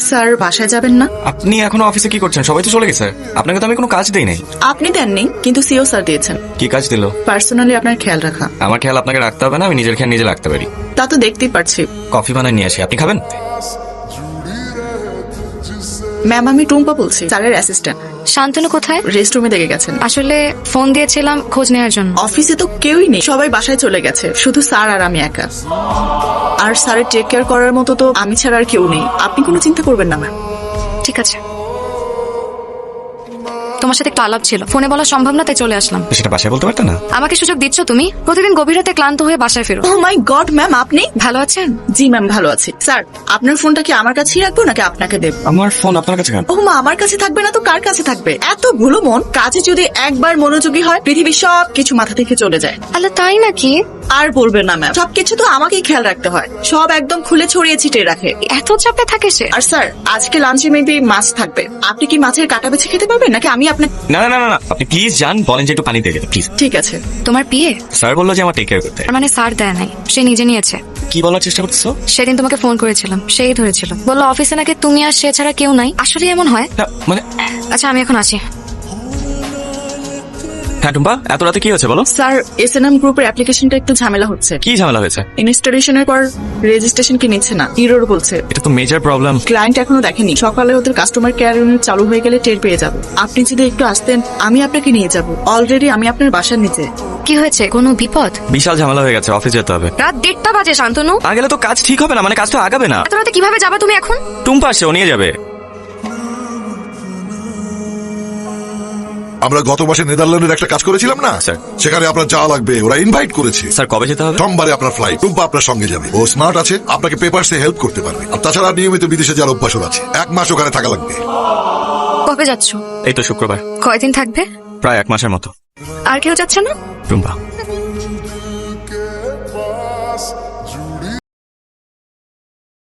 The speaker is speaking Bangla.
স্যার বাসায় যাবেন না? আপনি এখনো অফিসে কি করছেন? সবাই তো চলে গেছে। আপনাকে তো আমি কোনো কাজ দেই নাই। আপনি দেননি, কিন্তু সিও স্যার দিয়েছেন। কি কাজ দিল? পার্সোনালি আপনার খেয়াল রাখা। আমার খেয়াল আপনাকে রাখতে হবে না, আমি নিজের খেয়াল নিজে রাখতে পারি। তা তো দেখতেই পারছি। কফি বানায় নিয়ে আসি, আপনি খাবেন? ম্যাম, আমি টুম্পা বলছি, স্যারের অ্যাসিস্ট্যান্ট। শান্তনু কোথায়? রেস্ট রুমে দেখে গেছেন। আসলে ফোন দিয়েছিলাম খোঁজ নেওয়ার জন্য। অফিসে তো কেউই নেই, সবাই বাসায় চলে গেছে, শুধু স্যার আর আমি একা। আর স্যারের টেক কেয়ার করার মতো তো আমি ছাড়া আর কেউ নেই। আপনি কোনো চিন্তা করবেন না ম্যাম। ঠিক আছে, তোমার সাথে একটু আলাপ ছিল, ফোনে বলা সম্ভব না, তাই চলে আসলাম। সেটা বাসায় বলতে পারতেন না? আমাকে সুযোগ দিচ্ছ তুমি? প্রতিদিন গভীর রাতে ক্লান্ত হয়ে বাসায় ফেরো। ও মাই গড ম্যাম, আপনি ভালো আছেন? জি ম্যাম, ভালো আছি। স্যার, আপনার ফোনটা কি আমার কাছেই রাখবো নাকি আপনাকে দেব? আমার ফোন আপনার কাছে কেন? ও মা, আমার কাছে থাকবে না তো কার কাছে থাকবে? এত ভুলো মন, কাজে যদি একবার মনোযোগী হয় পৃথিবীর সব কিছু মাথা থেকে চলে যায়। আল্লাহ, তাই নাকি? আর বলবেন না ম্যাম, সবকিছু তো আমাকেই খেয়াল রাখতে হয়, সব একদম খুলে ছড়িয়ে ছিটিয়ে রাখে। এত চাপে থাকে সে? আর স্যার, আজকে লাঞ্চে মেবি মাছ থাকবে, আপনি কি মাছের কাটা বেছে খেতে পারবেন নাকি আমি আপনাকে? না না না না, আপনি প্লিজ যান, বলেন যে একটু পানি দিয়ে প্লিজ। ঠিক আছে। তোমার বিয়ে? স্যার বললো যে আমার টেক কেয়ার করতে। তার মানে স্যার দেয় নাই, সে নিজে নিয়েছে। কি বলার চেষ্টা করতেছো? সেদিন তোমাকে ফোন করেছিলাম, সেই ধরেছিল। বললো অফিসে নাকি তুমি আর সে ছাড়া কেউ নাই। আসলে এমন হয়? না মানে, আচ্ছা, আমি এখন আসি। হ্যাঁ টুম্পা, এত রাতে কি হয়েছে বলো? স্যার, এসএনএম গ্রুপের অ্যাপ্লিকেশনটা একটু ঝামেলা হচ্ছে। কি ঝামেলা হয়েছে? ইনস্টলেশনের পর রেজিস্ট্রেশন কি নিচ্ছে না, ইরর বলছে। এটা তো মেজর প্রবলেম। ক্লায়েন্ট এখনো দেখেনি, সকালে ওদের কাস্টমার কেয়ার ইউনিট চালু হয়ে গেলে টের পেয়ে যাবো। আপনি যদি একটু আসতেন, আমি আপনাকে নিয়ে যাব। অলরেডি আমি আপনার বাসার নিচে। কি হয়েছে? কোনো বিপদ? বিশাল ঝামেলা হয়ে গেছে, অফিস যেতে হবে। রাত 1:30 বাজে শান্তনু। না গেলে তো কাজ ঠিক হবে না, মানে কাজ তো আগাবে না। এত রাতে কিভাবে যাবে তুমি এখন? টুম্পা আসছে, ও নিয়ে যাবে। আমরা গত মাসে নেদারল্যান্ডের একটা কাজ করেছিলাম না স্যার। সেখানে আপনার যাওয়া লাগবে, ওরা ইনভাইট করেছে। স্যার কবে যেতে হবে? সোমবারে আপনার ফ্লাইট। টুম্পা আপনার সঙ্গে যাবে, ও স্মার্ট আছে, আপনাকে পেপারসে হেল্প করতে পারবে। আর তাছাড়া নিয়মিত বিদেশে যাওয়ার অভ্যাসও আছে। 1 মাস ওখানে থাকা লাগবে। কবে যাচ্ছ? এই তো শুক্রবার। কয়দিন থাকবে? প্রায় 1 মাসের মতো। আর কেউ যাচ্ছে না? টুম্পা